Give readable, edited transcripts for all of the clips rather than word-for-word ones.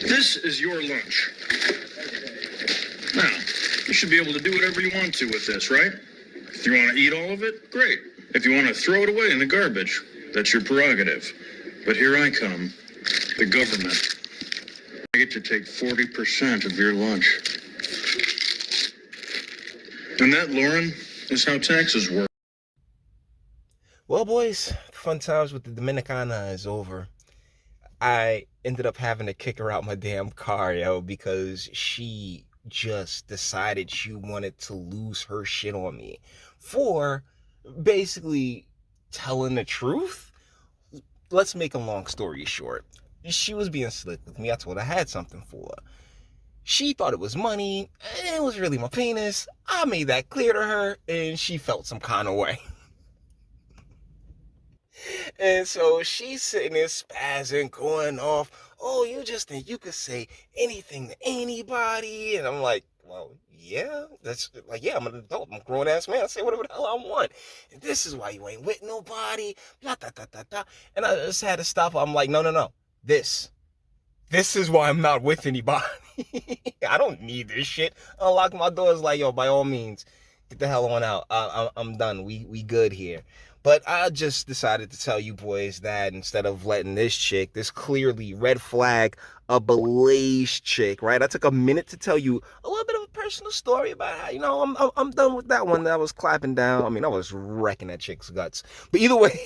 This is your lunch. Now, you should be able to do whatever you want to with this, right? If you want to eat all of it, great. If you want to throw it away in the garbage, that's your prerogative. But here I come, the government. I get to take 40% of your lunch. And that, Lauren, is how taxes work. Well, boys, fun times with the Dominicana is over. I ended up having to kick her out my damn car, yo, because she just decided she wanted to lose her shit on me for basically telling the truth. Let's make a long story short. She was being slick with me. I told her I had something for her. She thought it was money, and it was really my penis. I made that clear to her, and she felt some kind of way. And so she's sitting there spazzing, going off. Oh, you just think you could say anything to anybody? And I'm like, well, yeah, that's like, yeah, I'm an adult. I'm a grown ass man. I say whatever the hell I want. And this is why you ain't with nobody. Blah, blah, blah, blah, blah. And I just had to stop her. I'm like, no. This is why I'm not with anybody. I don't need this shit. I unlock my doors like, yo, by all means, get the hell on out. I'm done. We good here. But I just decided to tell you boys that instead of letting this chick, this clearly red flag, ablaze chick, right? I took a minute to tell you a little bit of a personal story about how, you know, I'm done with that one that I was clapping down. I mean, I was wrecking that chick's guts. But either ways,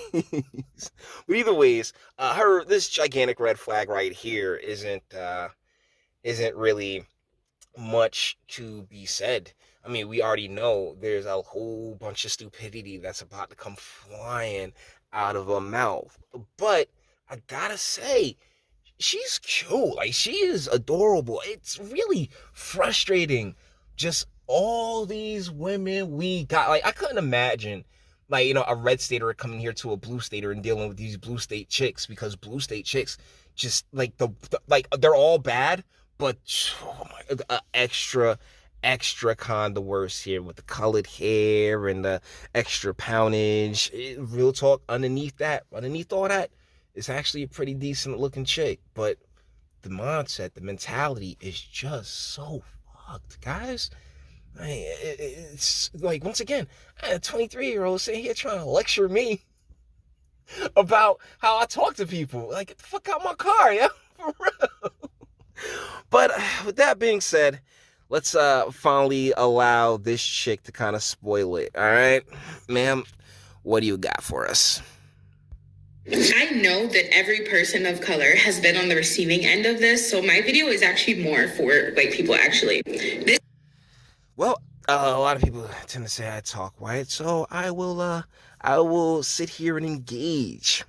this gigantic red flag right here isn't really much to be said. I mean, we already know there's a whole bunch of stupidity that's about to come flying out of her mouth. But I gotta say, she's cute. Like, she is adorable. It's really frustrating. Just all these women we got. Like, I couldn't imagine, like, you know, a red stater coming here to a blue stater and dealing with these blue state chicks, because blue state chicks just like like they're all bad, but oh my, extra kind of worse here with the colored hair and the extra poundage. Real talk, underneath all that, it's actually a pretty decent looking chick. But the mindset, the mentality is just so fucked, guys. It's like, once again, a 23-year-old sitting here trying to lecture me about how I talk to people. Like, get the fuck out my car, yeah? For real. But with that being said, let's finally allow this chick to kind of spoil it. All right, ma'am, what do you got for us? I know that every person of color has been on the receiving end of this, so my video is actually more for white people, actually. Well, a lot of people tend to say I talk white, so I will sit here and engage.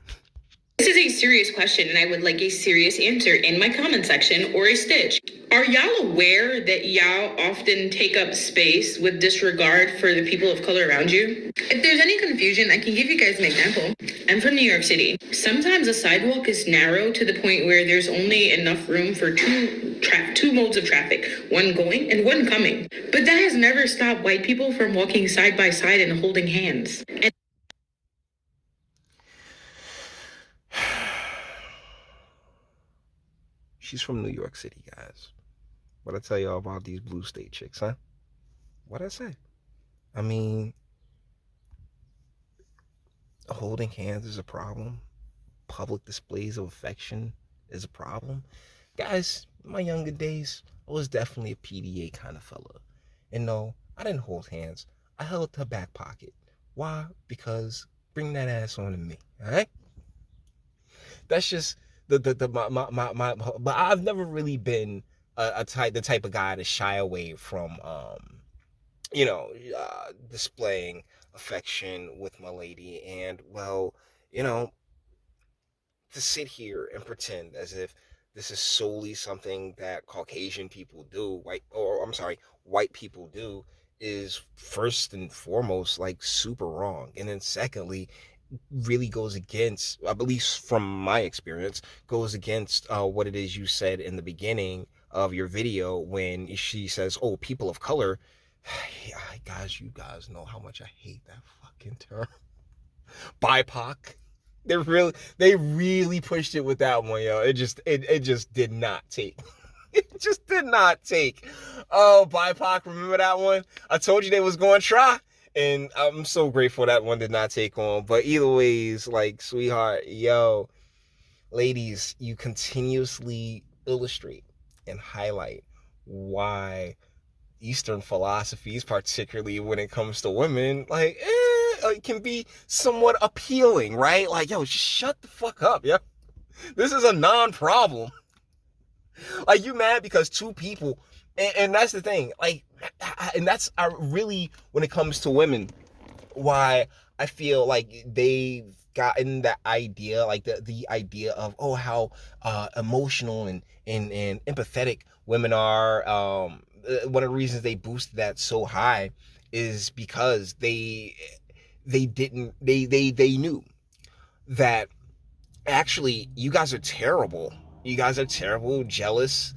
This is a serious question, and I would like a serious answer in my comment section or a stitch. Are y'all aware that y'all often take up space with disregard for the people of color around you? If there's any confusion, I can give you guys an example. I'm from New York City. Sometimes a sidewalk is narrow to the point where there's only enough room for two modes of traffic, one going and one coming. But that has never stopped white people from walking side by side and holding hands. She's from New York City, guys. What I tell y'all about these blue state chicks, huh? What'd I say? I mean, holding hands is a problem. Public displays of affection is a problem. Guys, in my younger days, I was definitely a PDA kind of fella. And no, I didn't hold hands. I held her back pocket. Why? Because bring that ass on to me, all right? That's just but I've never really been the type of guy to shy away from displaying affection with my lady. And well, to sit here and pretend as if this is solely something that Caucasian people do, white people do, is first and foremost like super wrong. And then secondly, really goes against, at least from my experience, goes against what it is you said in the beginning of your video when she says, oh, people of color. Guys, you guys know how much I hate that fucking term. BIPOC. They really pushed it with that one, yo. It just did not take. It just did not take. Oh, BIPOC, remember that one? I told you they was going to try. And I'm so grateful that one did not take on. But either ways, like, sweetheart, yo, ladies, you continuously illustrate and highlight why Eastern philosophies, particularly when it comes to women, like, it can be somewhat appealing, right? Like, yo, just shut the fuck up, yo. This is a non-problem. Like, you mad because two people, and that's the thing, like, and that's really, when it comes to women, why I feel like they've gotten that idea, like the idea of, oh, how emotional and empathetic women are. One of the reasons they boosted that so high is because they knew that actually you guys are terrible. You guys are terrible, jealous,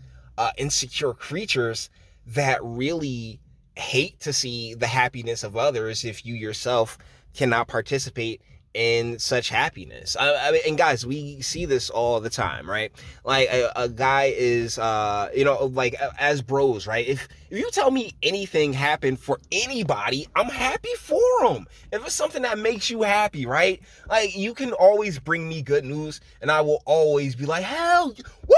insecure creatures that really hate to see the happiness of others if you yourself cannot participate in such happiness. I mean, and guys, we see this all the time, right? Like a guy is, like as bros, right? If you tell me anything happened for anybody, I'm happy for them. If it's something that makes you happy, right? Like, you can always bring me good news, and I will always be like, hell, woo!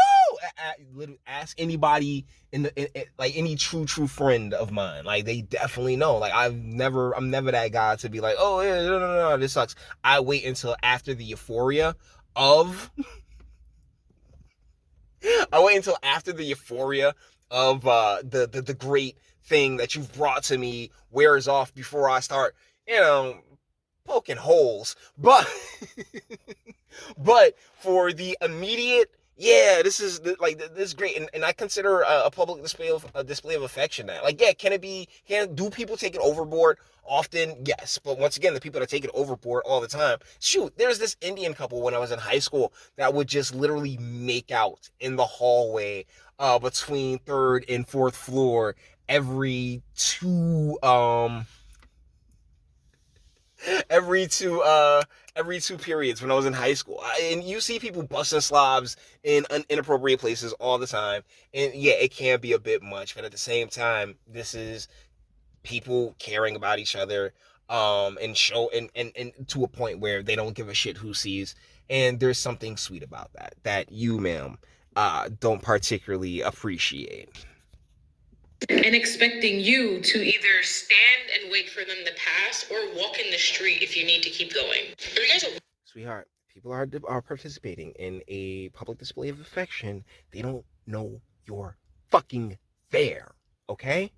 Ask anybody in like any true friend of mine, like, they definitely know. Like, I'm never that guy to be like, oh yeah, no, this sucks. I wait until after the euphoria of the great thing that you've brought to me wears off before I start, poking holes. But but for the immediate, yeah, this is great, and I consider a public display of affection. That, like, yeah, do people take it overboard often? Yes, but once again, the people that take it overboard all the time, shoot, there's this Indian couple when I was in high school that would just literally make out in the hallway between third and fourth floor every two every two periods when I was in high school. And you see people busting slobs in inappropriate places all the time. And yeah, it can be a bit much, but at the same time, this is people caring about each other, and to a point where they don't give a shit who sees. And there's something sweet about that you, ma'am, don't particularly appreciate. And expecting you to either stand and wait for them to pass or walk in the street if you need to keep going. Are you guys Sweetheart, people are participating in a public display of affection. They don't know you're fucking there, okay?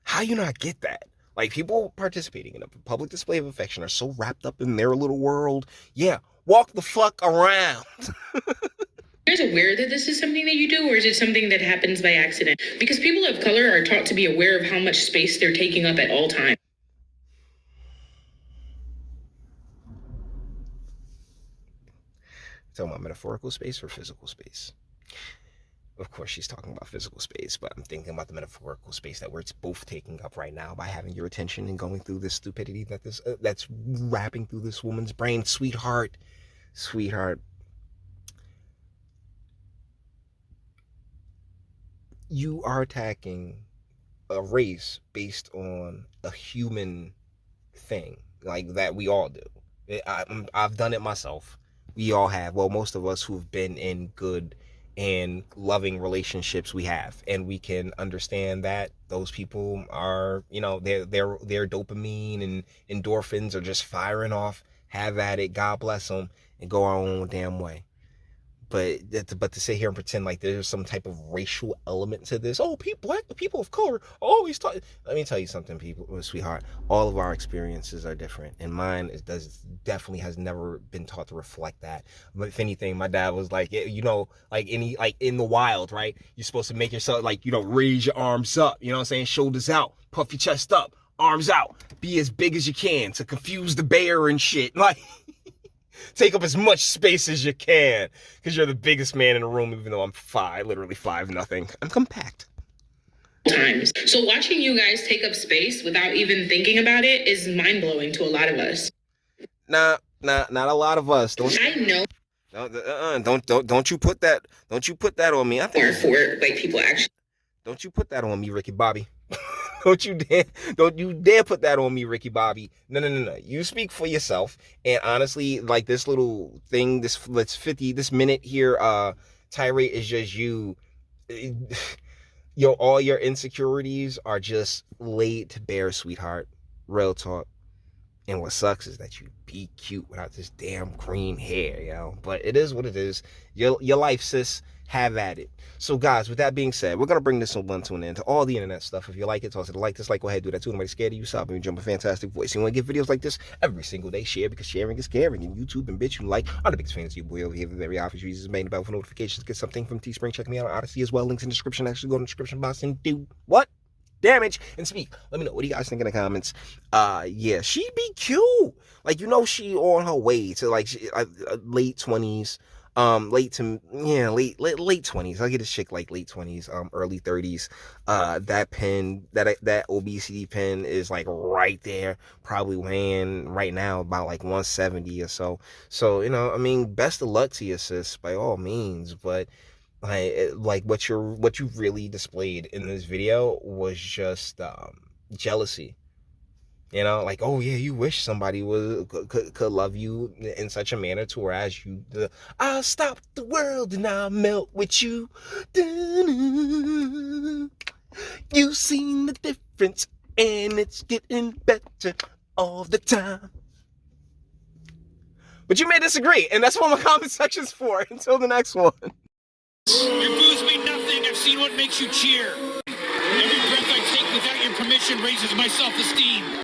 How you not get that? Like, people participating in a public display of affection are so wrapped up in their little world. Yeah, walk the fuck around. guys aware that this is something that you do, or is it something that happens by accident? Because people of color are taught to be aware of how much space they're taking up at all times. Talking about metaphorical space or physical space? Of course, she's talking about physical space, but I'm thinking about the metaphorical space that we're both taking up right now by having your attention and going through this stupidity that's wrapping through this woman's brain. Sweetheart, you are attacking a race based on a human thing, like that we all do. I've done it myself. We all have. Well, most of us who've been in good and loving relationships, we have, and we can understand that those people are, their dopamine and endorphins are just firing off. Have at it. God bless them, and go our own damn way. But to sit here and pretend like there's some type of racial element to this, black people of color always talk. Let me tell you something, sweetheart. All of our experiences are different, and mine definitely has never been taught to reflect that. But if anything, my dad was like, like in the wild, right? You're supposed to make yourself raise your arms up. You know what I'm saying? Shoulders out, puff your chest up, arms out, be as big as you can to confuse the bear and shit, like. Take up as much space as you can, because you're the biggest man in the room, even though I'm literally 5'0". I'm compact. Times. So watching you guys take up space without even thinking about it is mind-blowing to a lot of us. Not a lot of us. I know. Don't you put that on me. I think Or for like people actually. don't you put that on me, Ricky Bobby. Don't you dare put that on me, Ricky Bobby. No. You speak for yourself. And honestly, like this little thing, this minute here, tirade is just you. All your insecurities are just laid to bare, sweetheart. Real talk. And what sucks is that you be cute without this damn green hair, yo. But it is what it is. Your life, sis. Have at it. So, guys, with that being said, we're going to bring this one to an end. To all the internet stuff, if you like it, toss it a like, dislike, go ahead, do that too. Nobody's scared of you. Stop and jump a fantastic voice. You want to get videos like this every single day? Share, because sharing is caring. And YouTube and Bitchute like are the biggest fans of you, boy, over here. Very obvious reasons. Main about for notifications. Get something from Teespring. Check me out on Odyssey as well. Links in the description. Actually, go to the description box and do what? Damage and speak. Let me know. What do you guys think in the comments? Yeah, she be cute. Like, she on her way to like late 20s. Late 20s. I'll get a chick like late 20s, early 30s. That pen, that obesity pen is like right there, probably weighing right now about like 170 or so. So, best of luck to you, sis, by all means. But like what you really displayed in this video was just jealousy. Like, oh yeah, you wish somebody could love you in such a manner to whereas I'll stop the world and I'll melt with you. You've seen the difference and it's getting better all the time. But you may disagree, and that's what my comment section's for. Until the next one. Your boos mean nothing. I've seen what makes you cheer. Every breath I take without your permission raises my self-esteem.